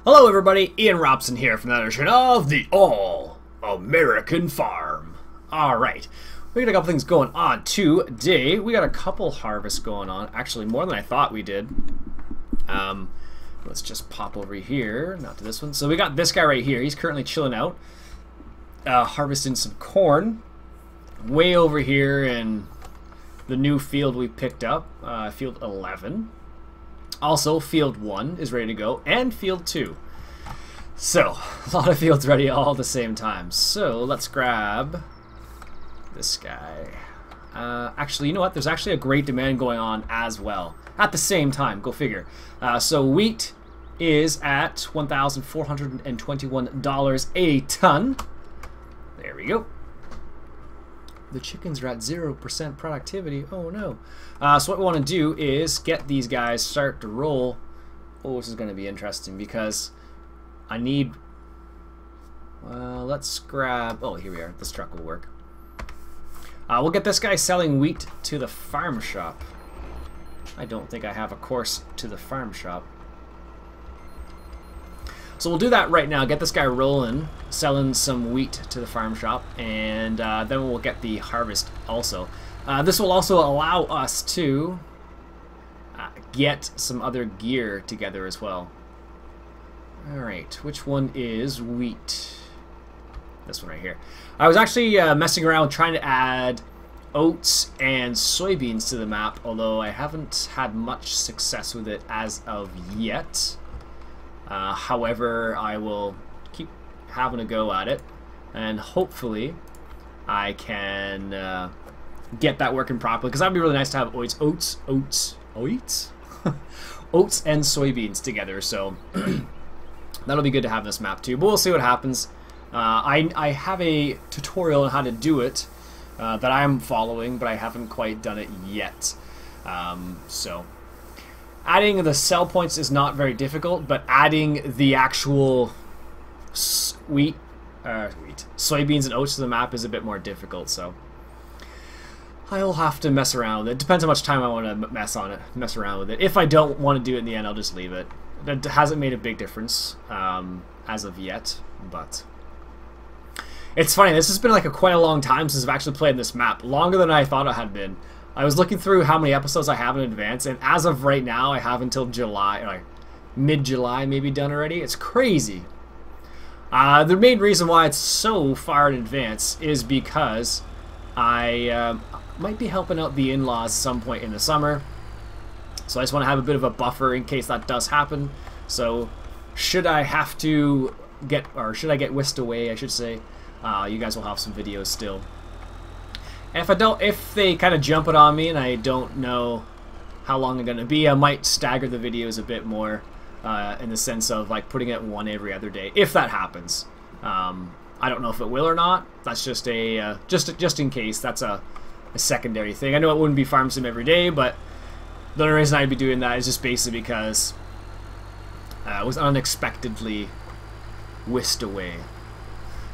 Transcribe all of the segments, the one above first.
Hello everybody, Iain Robson here from the edition of the All-American Farm. Alright, we got a couple things going on today. We got a couple harvests going on, actually more than I thought we did. Let's just pop over here, not to this one. So we got this guy right here, he's currently chilling out, harvesting some corn. Way over here in the new field we picked up, field 11. Also, field 1 is ready to go, and field 2. So, a lot of fields ready all at the same time. So, let's grab this guy. Actually, you know what? There's actually a great demand going on as well. At the same time, go figure. So, wheat is at $1,421 a ton. There we go. The chickens are at 0% productivity. Oh no. So what we want to do is get these guys start to roll. Oh, this is going to be interesting because I need... let's grab... Oh, here we are. This truck will work. We'll get this guy selling wheat to the farm shop. I don't think I have a course to the farm shop. So we'll do that right now, get this guy rolling, selling some wheat to the farm shop, and then we'll get the harvest also. This will also allow us to get some other gear together as well. Alright, which one is wheat? This one right here. I was actually messing around trying to add oats and soybeans to the map, although I haven't had much success with it as of yet. However, I will keep having a go at it, and hopefully I can get that working properly, because that would be really nice to have oats and soybeans together, so that'll be good to have in this map too, but we'll see what happens. I have a tutorial on how to do it that I'm following, but I haven't quite done it yet, so... Adding the sell points is not very difficult, but adding the actual soybeans and oats to the map is a bit more difficult, so I'll have to mess around with it. Depends how much time I want to mess around with it. If I don't want to do it in the end, I'll just leave it. It hasn't made a big difference as of yet, but it's funny. This has been like quite a long time since I've actually played this map, longer than I thought it had been. I was looking through how many episodes I have in advance, and as of right now, I have until July, like mid-July maybe done already. It's crazy. The main reason why it's so far in advance is because I might be helping out the in-laws some point in the summer, so I just want to have a bit of a buffer in case that does happen. So should I have to get, or should I get whisked away, I should say, you guys will have some videos still. And if they kind of jump it on me and I don't know how long I'm going to be, I might stagger the videos a bit more in the sense of like putting it one every other day, if that happens. I don't know if it will or not. That's just a just in case. That's a secondary thing. I know it wouldn't be Farm Sim every day, but the only reason I'd be doing that is just basically because I was unexpectedly whisked away.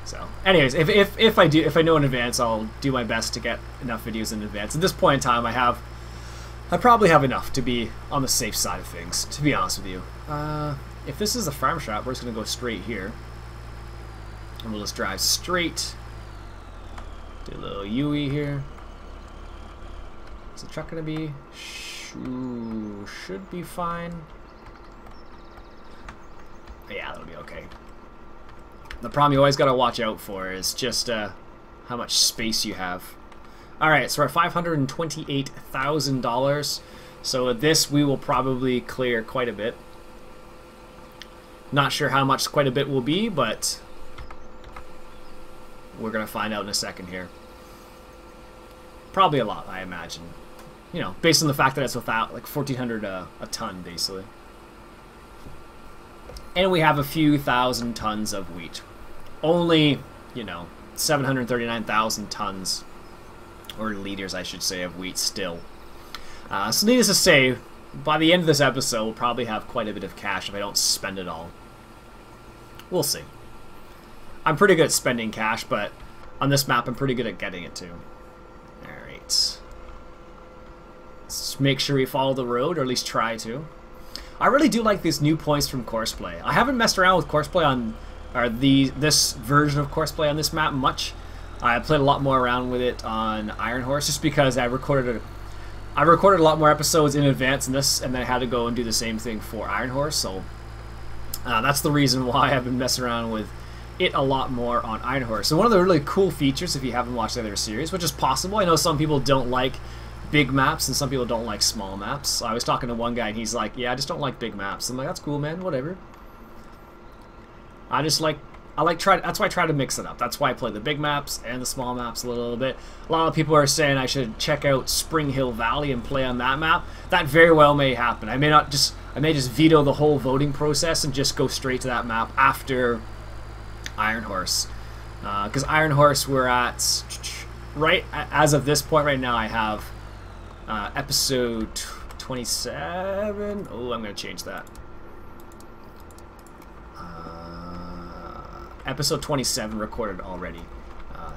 So, anyways, if I know in advance, I'll do my best to get enough videos in advance. At this point in time, I probably have enough to be on the safe side of things, to be honest with you. If this is a farm shop, we're just going to go straight here. And we'll just drive straight. Do a little U-E here. Is the truck going to be... should be fine. Yeah, that'll be okay. The problem you always got to watch out for is just how much space you have. Alright, so we're at $528,000. So with this, we will probably clear quite a bit. Not sure how much quite a bit will be, but we're going to find out in a second here. Probably a lot, I imagine. You know, based on the fact that it's without like $1,400 a ton, basically. And we have a few thousand tons of wheat. Only, you know, 739,000 tons, or liters, I should say, of wheat still. So needless to say, by the end of this episode, we'll probably have quite a bit of cash if I don't spend it all. We'll see. I'm pretty good at spending cash, but on this map, I'm pretty good at getting it too. Alright. Let's make sure we follow the road, or at least try to. I really do like these new points from Courseplay. I haven't messed around with Courseplay on, or this version of Courseplay on this map much. I played a lot more around with it on Iron Horse just because I recorded a lot more episodes in advance in this, and then I had to go and do the same thing for Iron Horse, so that's the reason why I've been messing around with it a lot more on Iron Horse. So one of the really cool features, if you haven't watched the other series, which is possible, I know some people don't like big maps and some people don't like small maps. I was talking to one guy and he's like, yeah, I just don't like big maps. I'm like, that's cool, man, whatever. That's why I try to mix it up. That's why I play the big maps and the small maps a little bit. A lot of people are saying I should check out Spring Hill Valley and play on that map. That very well may happen. I may just veto the whole voting process and just go straight to that map after Iron Horse. Because Iron Horse, we're at, right as of this point right now, I have episode 27. Oh, I'm going to change that. Episode 27 recorded already,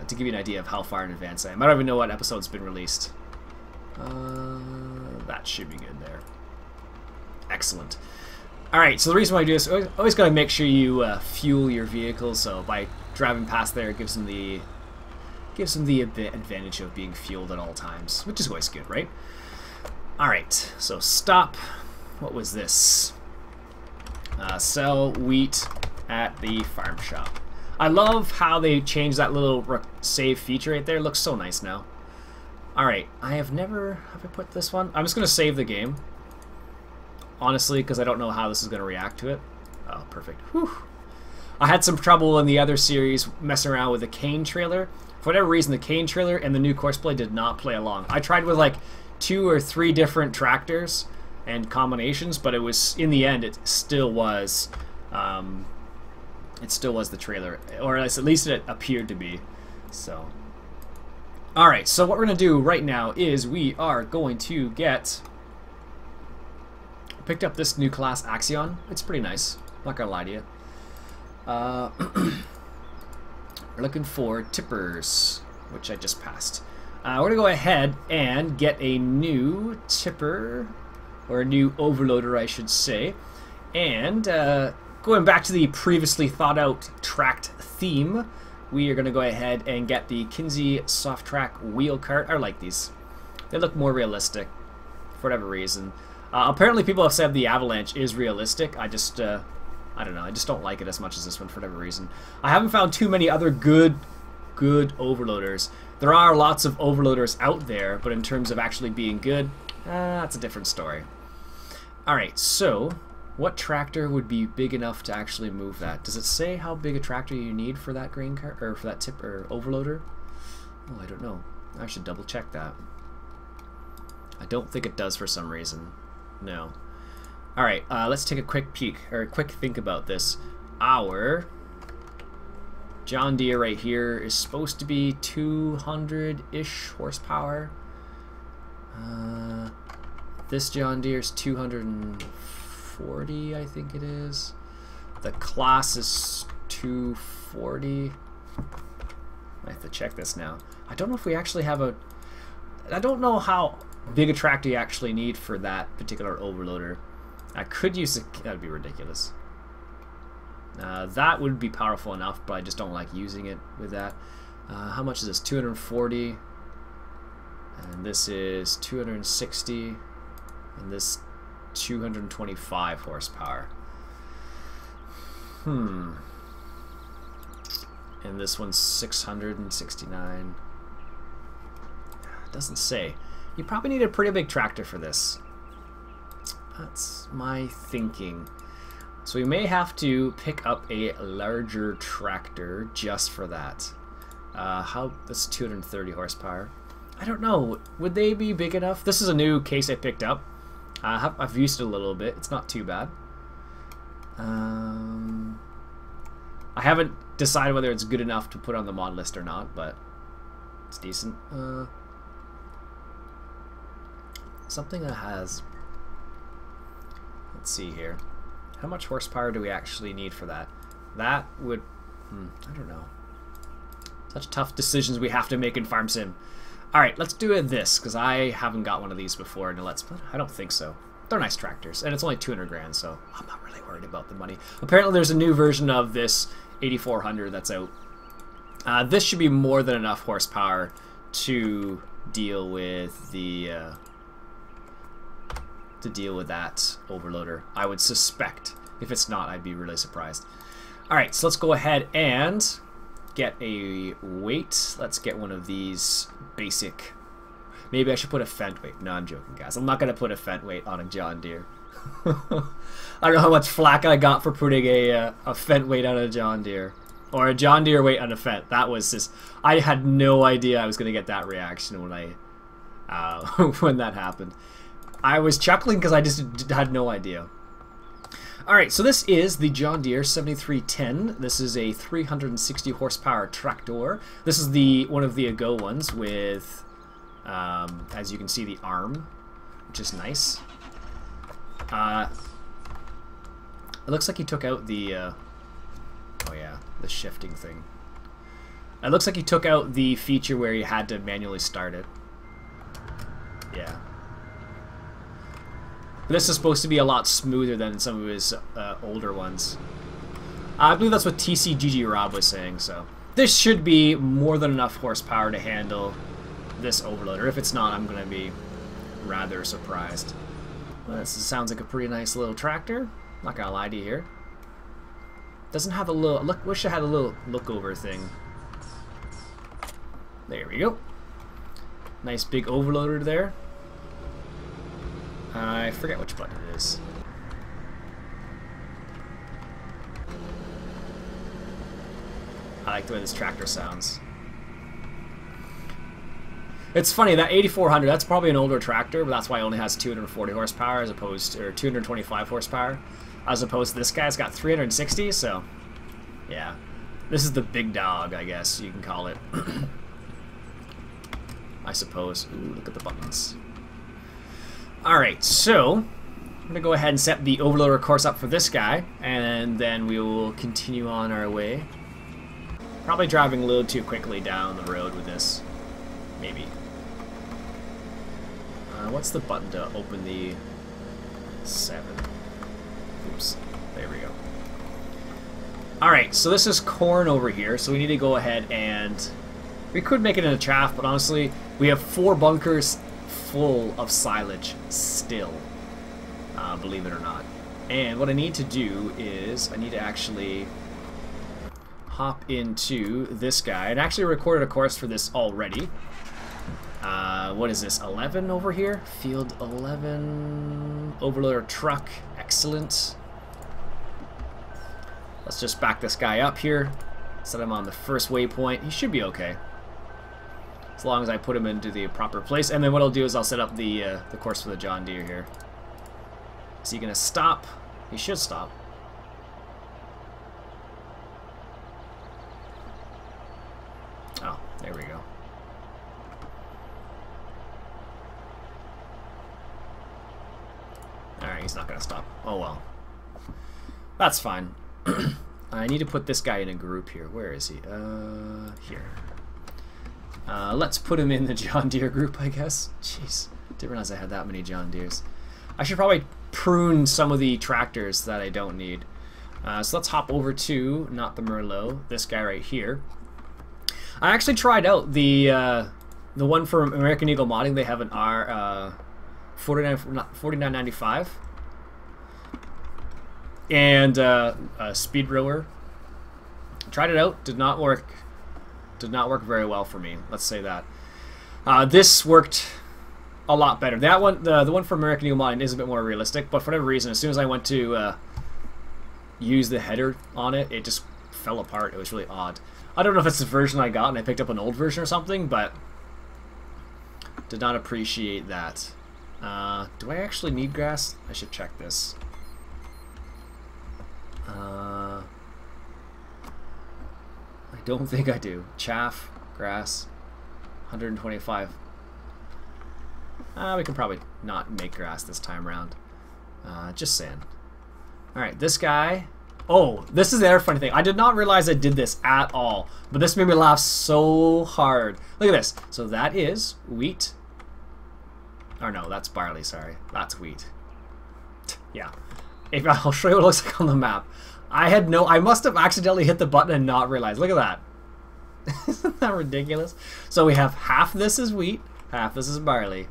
to give you an idea of how far in advance I am. I don't even know what episode's been released. That should be good there. Excellent. Alright, so the reason why I do this, always got to make sure you fuel your vehicle, so by driving past there it gives them the advantage of being fueled at all times, which is always good, right? Alright, so stop. What was this? Sell wheat at the farm shop. I love how they changed that little save feature right there. It looks so nice now. Alright, have I put this one? I'm just going to save the game. Honestly, because I don't know how this is going to react to it. Oh, perfect. Whew. I had some trouble in the other series messing around with the Kane trailer. For whatever reason, the Kane trailer and the new Courseplay did not play along. I tried with like 2 or 3 different tractors and combinations, but it was, in the end, it still was the trailer, or at least it appeared to be. So, alright, so what we're going to do right now is we are going to picked up this new class Axion. It's pretty nice, not gonna lie to you. We're looking for tippers, which I just passed. We're gonna go ahead and get a new tipper, or a new overloader I should say, and going back to the previously thought out tracked theme, we are going to go ahead and get the Kinsey soft track wheel cart. I like these. They look more realistic for whatever reason. Apparently people have said the Avalanche is realistic. I don't know, I just don't like it as much as this one for whatever reason. I haven't found too many other good overloaders. There are lots of overloaders out there, but in terms of actually being good, that's a different story. Alright, so what tractor would be big enough to actually move that? Does it say how big a tractor you need for that grain cart, or for that tipper overloader? Oh, I don't know. I should double check that. I don't think it does for some reason. No. Alright, let's take a quick peek, or a quick think about this. Our John Deere right here is supposed to be 200-ish horsepower. This John Deere is 240, I think it is. The class is 240. I have to check this now. I don't know if we actually have a... I don't know how big a tractor you actually need for that particular overloader. I could use it. That would be ridiculous. That would be powerful enough, but I just don't like using it with that. How much is this? 240. And this is 260. And this 225 horsepower. And this one's 669. Doesn't say. You probably need a pretty big tractor for this. That's my thinking. So we may have to pick up a larger tractor just for that. That's 230 horsepower. I don't know. Would they be big enough? This is a new case I picked up. I've used it a little bit. It's not too bad. I haven't decided whether it's good enough to put on the mod list or not, but it's decent. Something that has... Let's see here. How much horsepower do we actually need for that? That would... I don't know. Such tough decisions we have to make in Farm Sim. Alright, let's do this, because I haven't got one of these before in a Let's Play. I don't think so. they're nice tractors, and it's only 200 grand, so I'm not really worried about the money. Apparently there's a new version of this 8400 that's out. This should be more than enough horsepower to deal with the that overloader, I would suspect. If it's not, I'd be really surprised. Alright, so let's go ahead and get a weight. Let's get one of these basic. Maybe I should put a Fendt weight. No, I'm joking, guys. I'm not going to put a Fendt weight on a John Deere. I don't know how much flack I got for putting a Fendt weight on a John Deere. Or a John Deere weight on a Fendt. That was just... I had no idea I was going to get that reaction when when that happened. I was chuckling because I just had no idea. Alright, so this is the John Deere 7310. This is a 360 horsepower tractor. This is one of the Ago ones with, as you can see, the arm, which is nice. It looks like he took out the, oh yeah, the shifting thing. It looks like he took out the feature where you had to manually start it. Yeah. This is supposed to be a lot smoother than some of his older ones. I believe that's what TCGG Rob was saying, so. This should be more than enough horsepower to handle this overloader. If it's not, I'm going to be rather surprised. Well, this sounds like a pretty nice little tractor. Not going to lie to you here. Doesn't have a little... Look, wish it had a little look-over thing. There we go. Nice big overloader there. I forget which button it is. I like the way this tractor sounds. It's funny, that 8400, that's probably an older tractor, but that's why it only has 240 horsepower as opposed to, or 225 horsepower, as opposed to this guy's got 360, so yeah. This is the big dog, I guess you can call it. I suppose. Ooh, look at the buttons. Alright, so I'm going to go ahead and set the overloader course up for this guy, and then we will continue on our way. Probably driving a little too quickly down the road with this. Maybe. What's the button to open the 7? Oops. There we go. Alright, so this is corn over here, so we need to go ahead and... We could make it in a chaff, but honestly, we have 4 bunkers full of silage still, believe it or not. And what I need to do is I need to actually hop into this guy. And actually recorded a course for this already. What is this, 11 over here? Field 11, overloader truck, excellent. Let's just back this guy up here, set him on the first waypoint. He should be okay. As long as I put him into the proper place. And then what I'll do is I'll set up the course for the John Deere here. Is he going to stop? He should stop. Oh, there we go. Alright, he's not going to stop. Oh well. That's fine. I need to put this guy in a group here. Where is he? Here. Let's put him in the John Deere group, I guess. Jeez, didn't realize I had that many John Deeres. I should probably prune some of the tractors that I don't need. So let's hop over to, not the Merlot, this guy right here. I actually tried out the one from American Eagle Modding. They have an $49.95 and a speed rower. Tried it out, did not work. Did not work very well for me. Let's say that. This worked a lot better. That one, the one from American Eagle Modding, is a bit more realistic, but for whatever reason, as soon as I went to use the header on it, it just fell apart. It was really odd. I don't know if it's the version I got and I picked up an old version or something, but did not appreciate that. Do I actually need grass? I should check this. I don't think I do. Chaff, grass, 125. We can probably not make grass this time around. Just sand. Alright, this guy... Oh, this is the other funny thing. I did not realize I did this at all, but this made me laugh so hard. Look at this. So that is wheat. Or no, that's barley, sorry. That's wheat. Yeah. I'll show you what it looks like on the map. I must have accidentally hit the button and not realized. Look at that. Isn't that ridiculous? So we have half this is wheat, half this is barley.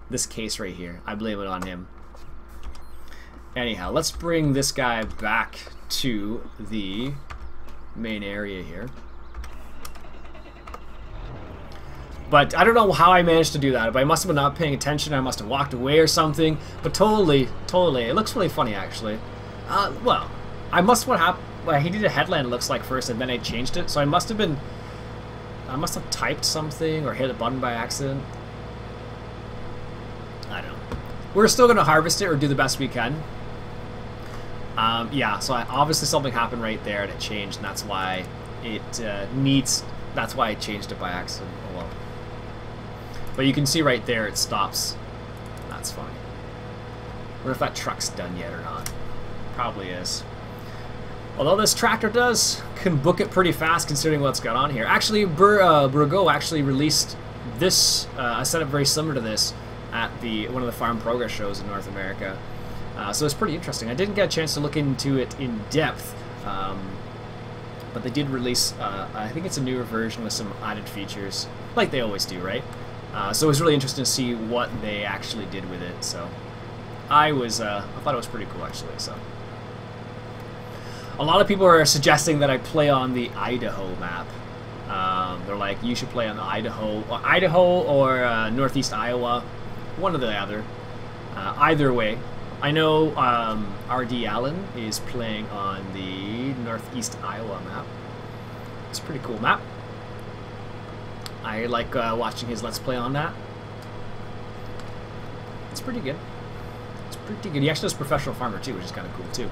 This case right here, I blame it on him. Anyhow, let's bring this guy back to the main area here. But I don't know how I managed to do that. But I must have been not paying attention. I must have walked away or something. But totally. It looks really funny, actually. Well, what happened? Well, he did a headland, it looks like, first, and then I changed it. So I must have typed something or hit a button by accident. I don't know. We're still going to harvest it or do the best we can. Yeah, so obviously something happened right there and it changed, and that's why that's why I changed it by accident. Oh well. But you can see right there it stops. That's funny. I wonder if that truck's done yet or not. Probably is. Although this tractor can book it pretty fast considering what's going on here. Actually, Burgo actually released this, a setup very similar to this at one of the Farm Progress shows in North America. So it's pretty interesting. I didn't get a chance to look into it in depth, but they did release, I think it's a newer version with some added features, like they always do, right? So it was really interesting to see what they actually did with it. So I thought it was pretty cool, actually. So a lot of people are suggesting that I play on the Idaho map. They're like, you should play on the Idaho or Northeast Iowa, one or the other. Either way. I know RD Allen is playing on the Northeast Iowa map. It's a pretty cool map. I like watching his Let's Play on that. It's pretty good. It's pretty good. He actually does Professional Farmer too, which is kind of cool too.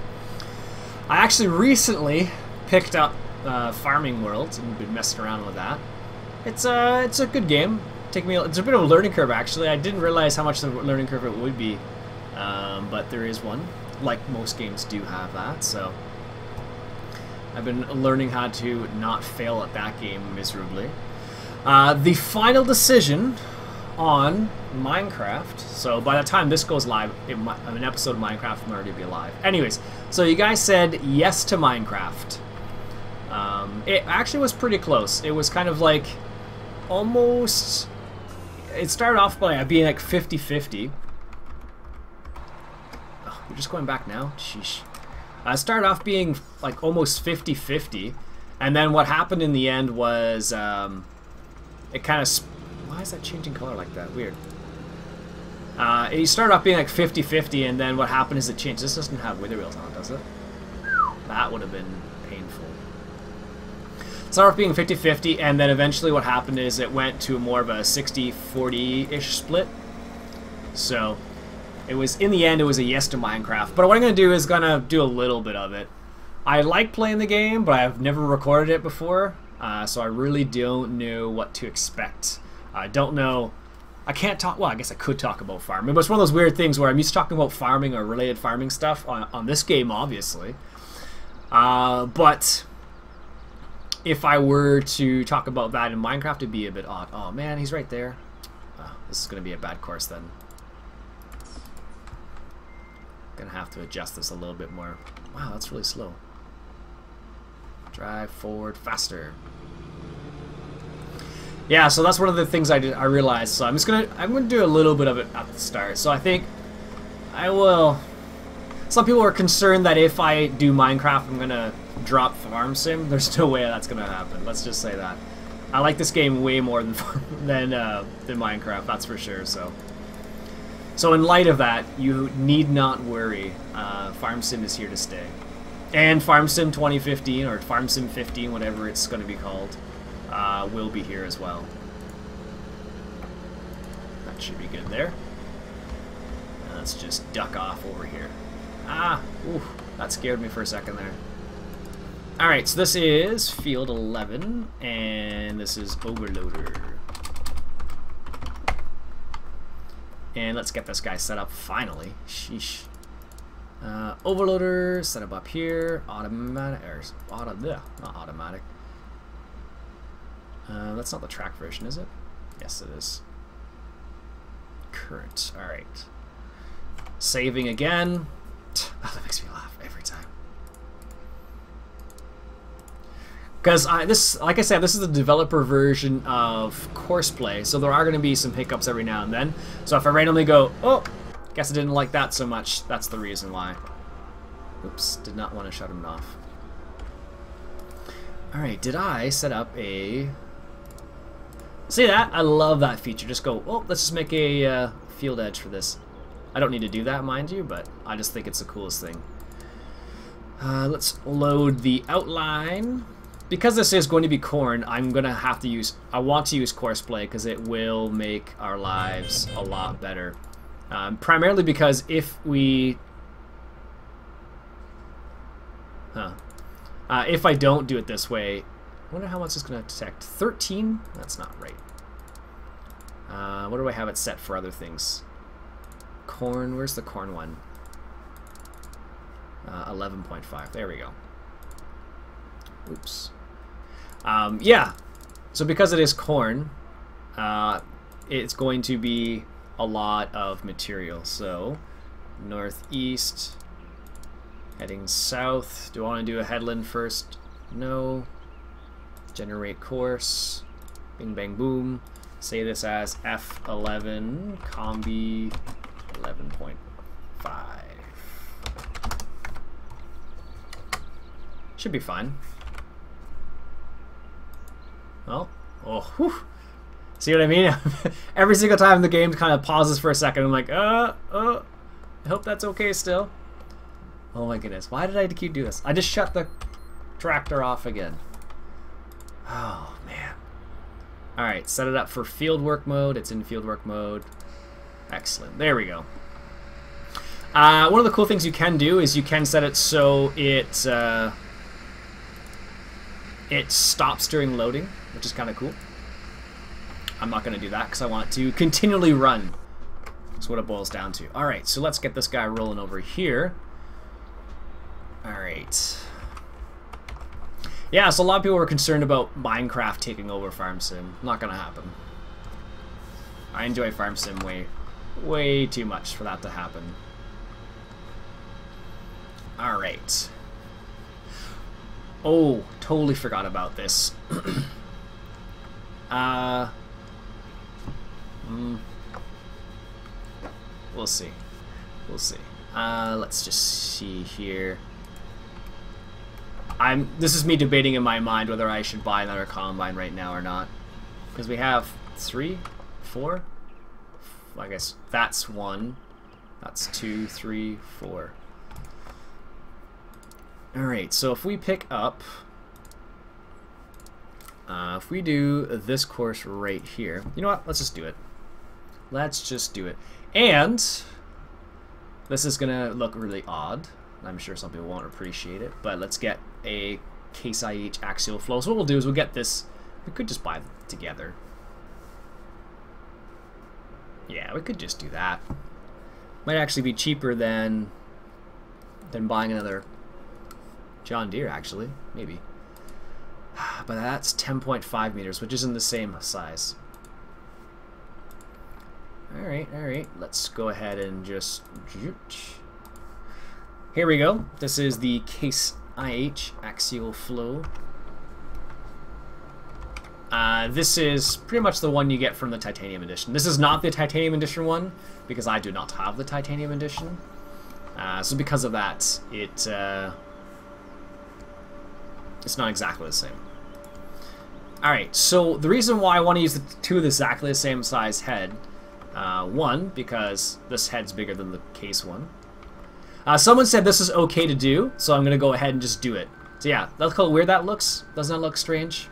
I actually recently picked up Farming World and been messing around with that. It's a good game. It's a bit of a learning curve, actually. I didn't realize how much of a learning curve it would be. But there is one, like most games do have that, so I've been learning how to not fail at that game miserably. The final decision on Minecraft, so by the time this goes live, an episode of Minecraft will already be live. Anyways, so you guys said yes to Minecraft. It actually was pretty close. It was kind of like almost, it started off by being like 50-50. You're just going back now? Sheesh. It started off being like almost 50-50, and then what happened in the end was it kind of... Why is that changing color like that? Weird. It started off being like 50-50, and then what happened is it changed. This doesn't have wither wheels on it, does it? That would have been painful. It started off being 50-50, and then eventually what happened is it went to more of a 60-40-ish split. So it was, in the end, it was a yes to Minecraft. But what I'm going to do is going to do a little bit of it. I like playing the game, but I've never recorded it before, so I really don't know what to expect. I don't know. I can't talk, well, I guess I could talk about farming, but it's one of those weird things where I'm used to talking about farming or related farming stuff on this game, obviously. But if I were to talk about that in Minecraft, it'd be a bit odd. Oh man, he's right there. This is going to be a bad course then. Gonna have to adjust this a little bit more. Wow, that's really slow. Drive forward faster. Yeah, so that's one of the things I realized. So I'm gonna do a little bit of it at the start. So I think I will. Some people are concerned that if I do Minecraft, I'm gonna drop Farm Sim. There's no way that's gonna happen. Let's just say that. I like this game way more than Minecraft. That's for sure. So in light of that, you need not worry. Farm Sim is here to stay. And Farm Sim 2015, or Farm Sim 15, whatever it's going to be called, will be here as well. That should be good there. Let's just duck off over here. Ooh, that scared me for a second there. Alright, so this is Field 11, and this is Overloader. And let's get this guy set up finally. Sheesh. Overloader, set up here. Automatic, not automatic. That's not the track version, is it? Yes, it is. Current. Alright. Saving again. Oh, that makes me laugh every time. Because this, like I said, this is the developer version of Courseplay, so there are going to be some hiccups every now and then. So if I randomly go, oh, guess I didn't like that so much, that's the reason why. Oops, did not want to shut him off. Alright, did I set up a... See that? I love that feature. Just go, oh, let's just make a field edge for this. I don't need to do that, mind you, but I just think it's the coolest thing. Let's load the outline. Because this is going to be corn, I'm going to have to use... I want to use Courseplay because it will make our lives a lot better. Primarily because if we... if I don't do it this way... I wonder how much it's going to detect. 13? That's not right. What do I have it set for other things? Corn, where's the corn one? 11.5, there we go. Oops. Yeah, so because it is corn, it's going to be a lot of material. So, northeast, heading south. Do I want to do a headland first? No. Generate course. Bing, bang, boom. Say this as F11, combi 11.5. Should be fine. Oh, whew. See what I mean? Every single time the game kind of pauses for a second, I'm like, I hope that's okay still. Oh my goodness, why did I keep doing this? I just shut the tractor off again. Oh man. Alright, set it up for fieldwork mode. It's in fieldwork mode. Excellent, there we go. One of the cool things you can do is you can set it so it stops during loading, which is kind of cool. I'm not going to do that because I want it to continually run. That's what it boils down to. Alright, so let's get this guy rolling over here. Alright. Yeah, so a lot of people were concerned about Minecraft taking over Farm Sim. Not going to happen. I enjoy Farm Sim way too much for that to happen. Alright. Oh, totally forgot about this. We'll see. We'll see. Let's just see here. This is me debating in my mind whether I should buy another combine right now or not. Because we have 3, 4. I guess that's 1. That's 2, 3, 4. Alright, so if we pick up... if we do this course right here... You know what? Let's just do it. Let's just do it. And... this is going to look really odd. I'm sure some people won't appreciate it. But let's get a Case IH axial flow. So what we'll do is we'll get this... We could just buy them together. Yeah, we could just do that. Might actually be cheaper than buying another John Deere, actually. Maybe. But that's 10.5 meters, which isn't the same size. Alright, alright. Let's go ahead and just... Here we go. This is the Case IH axial flow. This is pretty much the one you get from the Titanium Edition. This is not the Titanium Edition one, because I do not have the Titanium Edition. So because of that, it's not exactly the same. Alright, so the reason why I want to use the two of exactly the same size head, one, because this head's bigger than the Case one. Someone said this is okay to do, so I'm going to go ahead and just do it. So yeah, look how weird that looks. Doesn't that look strange?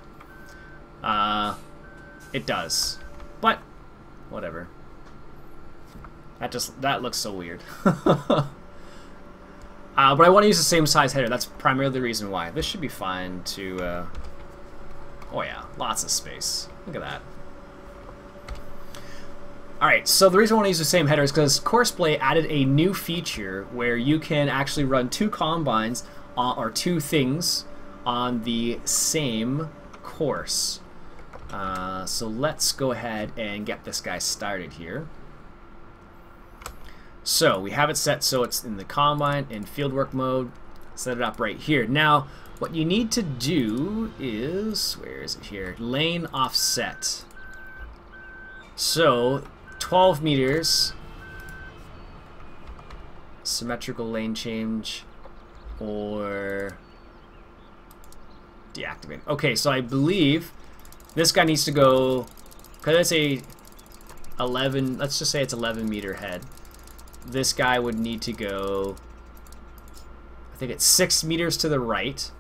It does. But, whatever. That looks so weird. But I want to use the same size header. That's primarily the reason why. This should be fine to... oh yeah, lots of space. Look at that. Alright, so the reason I want to use the same header is because Courseplay added a new feature where you can actually run two combines or two things on the same course. So let's go ahead and get this guy started here. So we have it set so it's in the combine in fieldwork mode. Set it up right here. Now what you need to do is, where is it here? Lane offset. So 12 meters, symmetrical lane change, or deactivate. Okay, so I believe this guy needs to go, because it's a 11, let's just say it's 11 meter head. This guy would need to go, I think it's 6 meters to the right.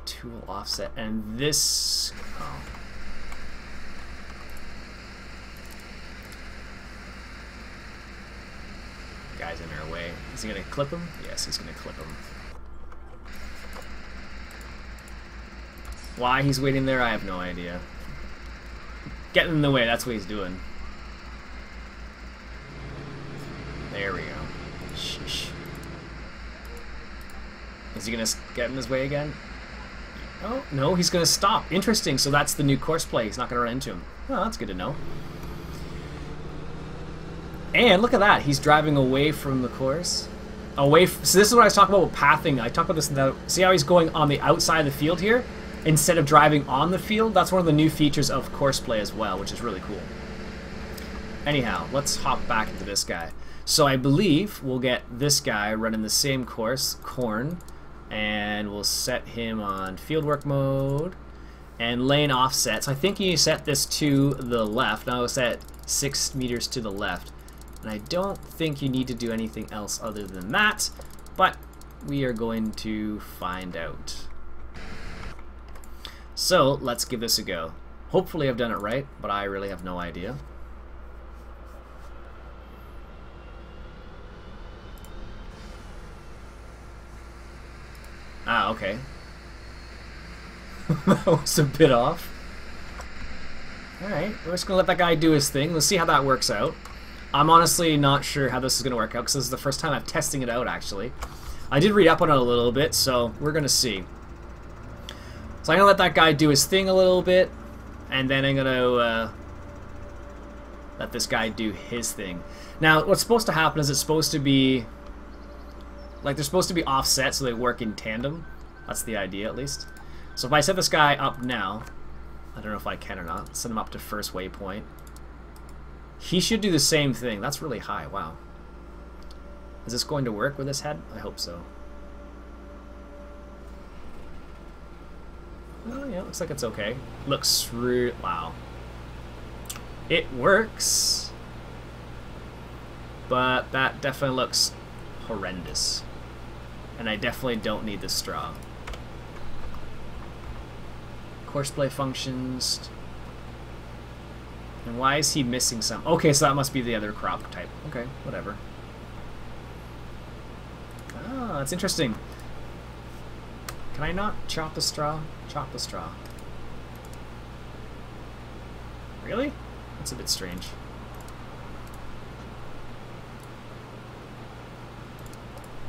Tool offset, and this, oh. Guy's in our way. Is he gonna clip him? Yes, he's gonna clip him. Why he's waiting there, I have no idea. Getting in the way, that's what he's doing. There we go. Sheesh. Is he gonna get in his way again? Oh, no, he's gonna stop. Interesting, so that's the new course play. He's not gonna run into him. Oh, that's good to know. And look at that, he's driving away from the course. So this is what I was talking about with pathing. I talked about this in the, see how he's going on the outside of the field here? Instead of driving on the field? That's one of the new features of course play as well, which is really cool. Anyhow, let's hop back into this guy. So I believe we'll get this guy running the same course, corn, and we'll set him on fieldwork mode and lane offset. So I think you set this to the left. Now it's set 6 meters to the left. And I don't think you need to do anything else other than that, but we are going to find out. So let's give this a go. Hopefully I've done it right, but I really have no idea. Ah, okay. That was a bit off. Alright, we're just gonna let that guy do his thing. Let's see how that works out. I'm honestly not sure how this is going to work out because this is the first time I'm testing it out, actually. I did read up on it a little bit, so we're going to see. So I'm going to let that guy do his thing a little bit, and then I'm going to let this guy do his thing. Now, what's supposed to happen is it's supposed to be, like, they're supposed to be offset so they work in tandem. That's the idea, at least. So if I set this guy up now, I don't know if I can or not, set him up to first waypoint. He should do the same thing. That's really high. Wow. Is this going to work with this head? I hope so. Oh, yeah, looks like it's okay. Looks really... Wow. It works. But that definitely looks horrendous. And I definitely don't need the straw. Courseplay functions... And why is he missing some? Okay, so that must be the other crop type. Okay, whatever. Ah, that's interesting. Can I not chop the straw? Chop the straw. Really? That's a bit strange.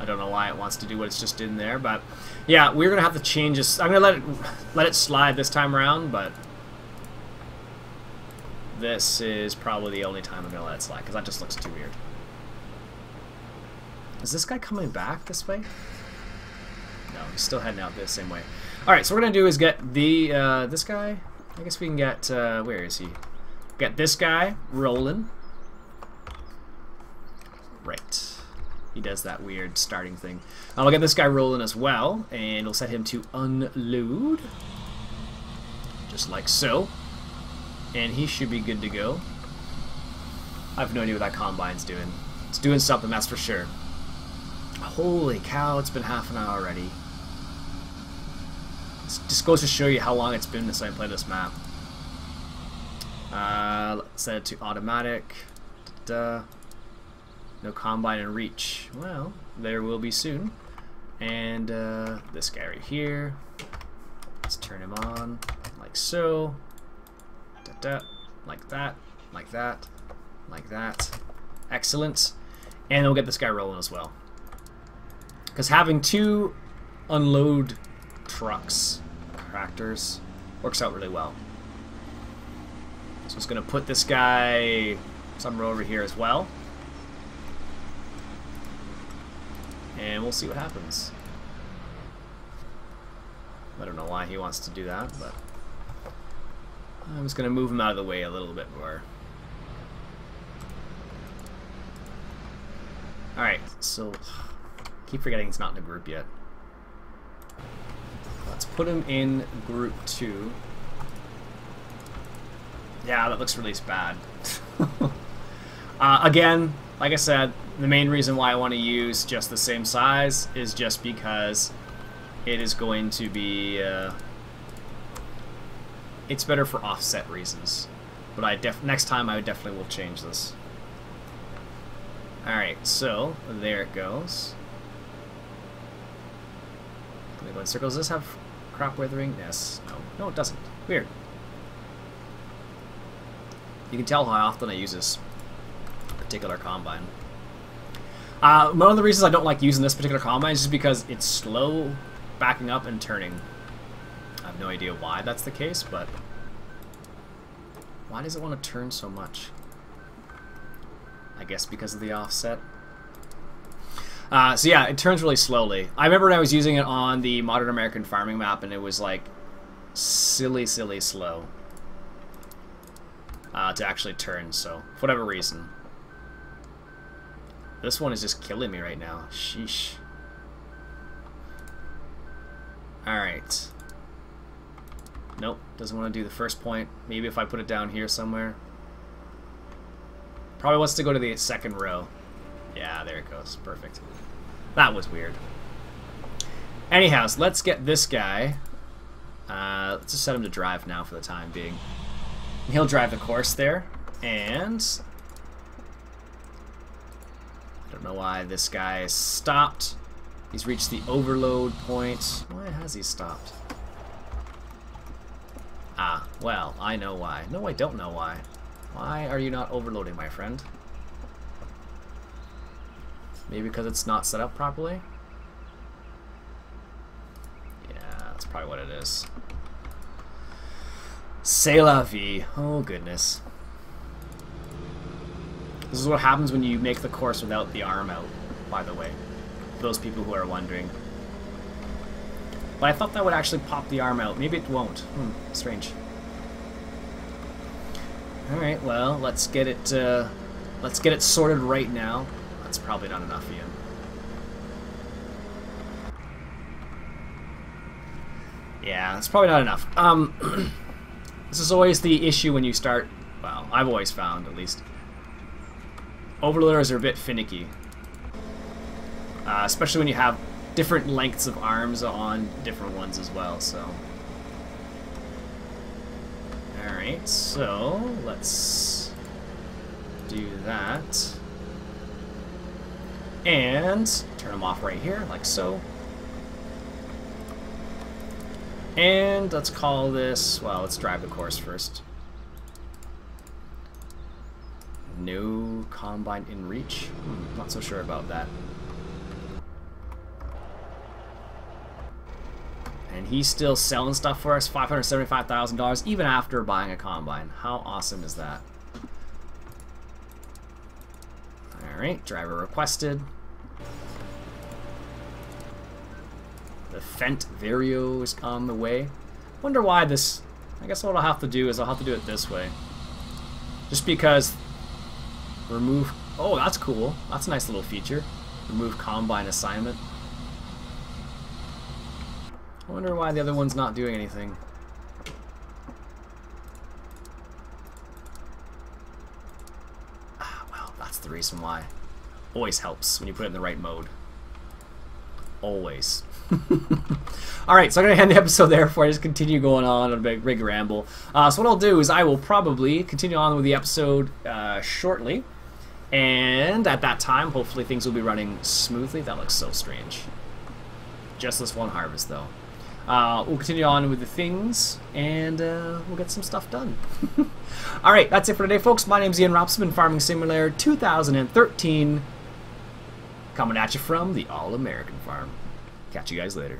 I don't know why it wants to do what it's just in there, but yeah, we're gonna have to change this. I'm gonna let it slide this time around, but this is probably the only time I'm going to let it slide, because that just looks too weird. Is this guy coming back this way? No, he's still heading out the same way. Alright, so what we're going to do is get the, this guy. I guess we can get, where is he? Get this guy rolling. Right. He does that weird starting thing. I'll get this guy rolling as well, and we'll set him to unload. Just like so. And he should be good to go. I have no idea what that combine's doing. It's doing something, that's for sure. Holy cow, it's been half an hour already. This just goes to show you how long it's been since I played this map. Let's set it to automatic. No combine and reach. Well, there will be soon. And this guy right here. Let's turn him on like so. Like that, like that, like that. Excellent. And we'll get this guy rolling as well. Because having 2 unload trucks, tractors, works out really well. So it's going to put this guy some row over here as well. And we'll see what happens. I don't know why he wants to do that, but I'm just going to move him out of the way a little bit more. Alright, so keep forgetting he's not in a group yet. Let's put him in group 2. Yeah, that looks really bad. Again, like I said, the main reason why I want to use just the same size is just because it is going to be... it's better for offset reasons. But next time I definitely will change this. Alright, so there it goes. Can we go in circles? Does this have crop withering? Yes. No. No, it doesn't. Weird. You can tell how often I use this particular combine. One of the reasons I don't like using this particular combine is just because it's slow backing up and turning. I have no idea why that's the case, but why does it want to turn so much? I guess because of the offset. So yeah, it turns really slowly. I remember when I was using it on the Modern American Farming map, and it was like silly slow to actually turn, so for whatever reason. This one is just killing me right now. Sheesh. Alright. Nope, doesn't want to do the first point. Maybe if I put it down here somewhere. Probably wants to go to the second row. Yeah, there it goes. Perfect. That was weird. Anyhow, so let's get this guy. Let's just set him to drive now for the time being. He'll drive the course there. And I don't know why this guy stopped. He's reached the overload point. Why has he stopped? Ah, well, I know why. No, I don't know why. Why are you not overloading, my friend? Maybe because it's not set up properly? Yeah, that's probably what it is. C'est la vie. Oh, goodness. This is what happens when you make the course without the arm out, by the way. For those people who are wondering. But I thought that would actually pop the arm out. Maybe it won't. Strange. Alright, well, let's get it sorted right now. That's probably not enough, Iain. Yeah, that's probably not enough. This is always the issue when you start, well, I've always found, at least. Overloaders are a bit finicky. Especially when you have different lengths of arms on different ones as well, so. Alright, so let's do that. And turn them off right here, like so. And let's call this, well, let's drive the course first. No combine in reach? Not so sure about that. And he's still selling stuff for us, $575,000, even after buying a combine. How awesome is that? Alright, driver requested. The Fendt Vario is on the way. Wonder why this... I guess what I'll have to do is I'll have to do it this way. Just because... Remove... Oh, that's cool. That's a nice little feature. Remove combine assignment. I wonder why the other one's not doing anything. Ah, well, that's the reason why. Always helps when you put it in the right mode. Always. Alright, so I'm going to end the episode there before I just continue going on a big ramble. So what I'll do is I will probably continue on with the episode shortly. And at that time, hopefully things will be running smoothly. That looks so strange. Just this one harvest, though. We'll continue on with the things, and we'll get some stuff done. Alright, that's it for today, folks. My name's Iain Robson, Farming Simulator 2013. Coming at you from the All-American Farm. Catch you guys later.